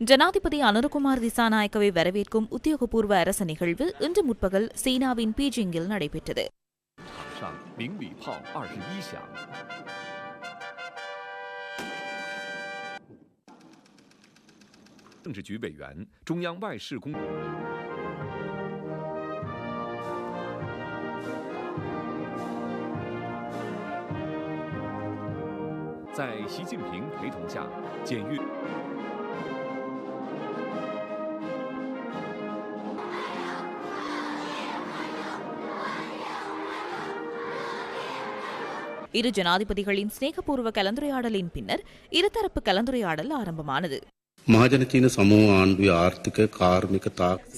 ஜனாதிபதி அனுரகுமார் திசாநாயக்கவை வரவேற்கும் உத்தியோகபூர்வ அரச நிகழ்வு இன்று முற்பகல் சீனாவின் பீஜிங்கில் நடைபெற்றது. 鸣礼炮21响。政治局委员、中央外事工。在习近平陪同下，检阅。இரு ஜனாதிபதிகளின் சிநேகபூர்வ கலந்துரையாடலின் பின்னர் இருதரப்பு கலந்துரையாடல் ஆரம்பமானது. மகாஜனசீன சமூக ஆண்டுவிய ஆர்த்திக கார்மிக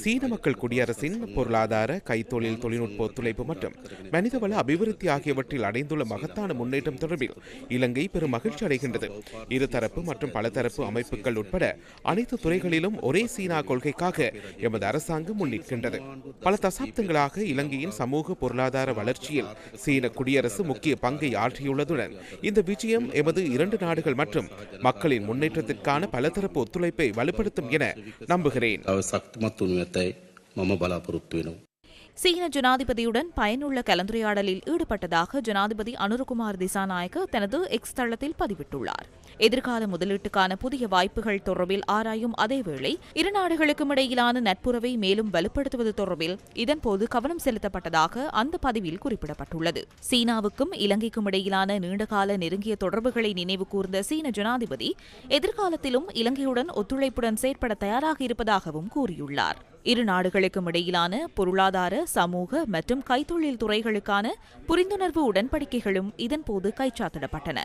சீன மக்கள் குடியரசின் பொருளாதார, கைத்தொழில், தொழில்நுட்ப ஒத்துழைப்பு மற்றும் மனிதவள அபிவிருத்தி ஆகியவற்றில் அடைந்துள்ள மகத்தான முன்னேற்றம் தொடர்பில் இலங்கை பெரும் மகிழ்ச்சி அடைகின்றது. இருதரப்பு மற்றும் பலதரப்பு அமைப்புகள் உட்பட அனைத்து துறைகளிலும் ஒரே சீனா கொள்கைக்காக எமது அரசாங்கம் முன்னிற்கின்றது. பல தசாப்தங்களாக இலங்கையின் சமூக பொருளாதார வளர்ச்சியில் சீன குடியரசு முக்கிய பங்கை ஆற்றியுள்ளதுடன் இந்த விஜயம் எமது இரண்டு நாடுகள் மற்றும் மக்களின் முன்னேற்றத்திற்கான பலதரப்பு ஒத்துழைப்பை வலுப்படுத்தும் என நம்புகிறேன். சீன ஜனாதிபதியுடன் பயனுள்ள கலந்துரையாடலில் ஈடுபட்டதாக ஜனாதிபதி அனுரகுமார் திசாநாயக்க தனது எக்ஸ் தளத்தில் பதிவிட்டுள்ளார். எதிர்கால முதலீட்டுக்கான புதிய வாய்ப்புகள் தொடர்பில் ஆராயும் அதேவேளை இரு நாடுகளுக்கும் இடையிலான நட்புறவை மேலும் வலுப்படுத்துவது தொடர்பில் இதன்போது கவனம் செலுத்தப்பட்டதாக அந்த பதிவில் குறிப்பிடப்பட்டுள்ளது. சீனாவுக்கும் இலங்கைக்கும் இடையிலான நீண்டகால நெருங்கிய தொடர்புகளை நினைவு கூர்ந்த சீன ஜனாதிபதி எதிர்காலத்திலும் இலங்கையுடன் ஒத்துழைப்புடன் செயற்பட தயாராக இருப்பதாகவும் கூறியுள்ளார். இரு நாடுகளுக்கும் இடையிலான பொருளாதார, சமூக மற்றும் கைத்தொழில் துறைகளுக்கான புரிந்துணர்வு உடன்படிக்கைகளும் இதன்போது கைச்சாத்திடப்பட்டன.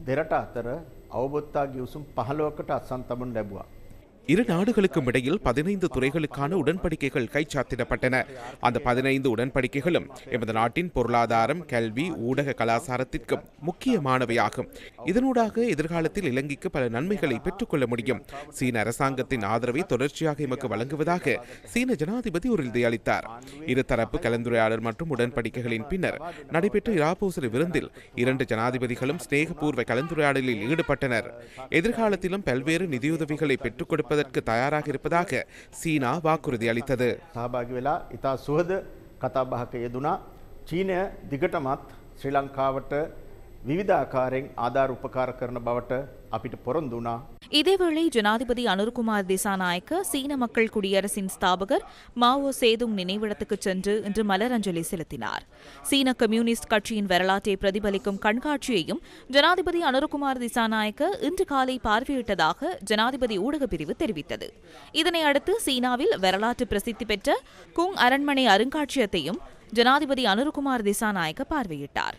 දෙරට අතර අවබෝධතා ගිවිසුම් 15කට අත්සන් තබනු ලැබුවා. இரு நாடுகளுக்கும் இடையில் 15 துறைகளுக்கான உடன்படிக்கைகள் கைச்சாத்திடப்பட்டன. அந்த 15 உடன்படிக்கைகளும் எமது நாட்டின் பொருளாதாரம், கல்வி, ஊடக கலாச்சாரத்திற்கு முக்கியமானவையாகும். இதனூடாக எதிர்காலத்தில் இலங்கைக்கு பல நன்மைகளை பெற்றுக்கொள்ள முடியும். சீன அரசாங்கத்தின் ஆதரவை தொடர்ச்சியாக எமக்கு வழங்குவதாக சீன ஜனாதிபதி உறுதியளித்தார். இருதரப்பு கலந்துரையாடல் மற்றும் உடன்படிக்கைகளின் பின்னர் நடைபெற்ற இராப்போசர விருந்தில் இரண்டு ஜனாதிபதிகளும் ஸ்நேகபூர்வ கலந்துரையாடலில் ஈடுபட்டனர். எதிர்காலத்திலும் பல்வேறு நிதியுதவிகளை பெற்றுக் கொடுப்ப தயாராக இருப்பதாக சீனா வாக்குறுதி அளித்தது. සහභාගී වෙලා ඉතා සුහද කතාබහක යෙදුණා. චීනය දිගටමත් ශ්‍රී ලංකාවට විවිධ ආකාරයෙන් ආධාර උපකාර කරන බවට අපිට පොරොන්දු වුණා. இதேவேளை ஜனாதிபதி அனுரகுமார் திசாநாயக்க சீன மக்கள் குடியரசின் ஸ்தாபகர் மாவோ சேதுங் நினைவிடத்துக்கு சென்று இன்று மலரஞ்சலி செலுத்தினார். சீன கம்யூனிஸ்ட் கட்சியின் வரலாற்றை பிரதிபலிக்கும் கண்காட்சியையும் ஜனாதிபதி அனுரகுமார் திசாநாயக்க இன்று காலை பார்வையிட்டதாக ஜனாதிபதி ஊடகப் பிரிவு தெரிவித்தது. இதனை அடுத்து சீனாவில் வரலாற்று பிரசித்தி பெற்ற குங் அரண்மனை அருங்காட்சியகத்தையும் ஜனாதிபதி அனுரகுமார் திசாநாயக்க பார்வையிட்டார்.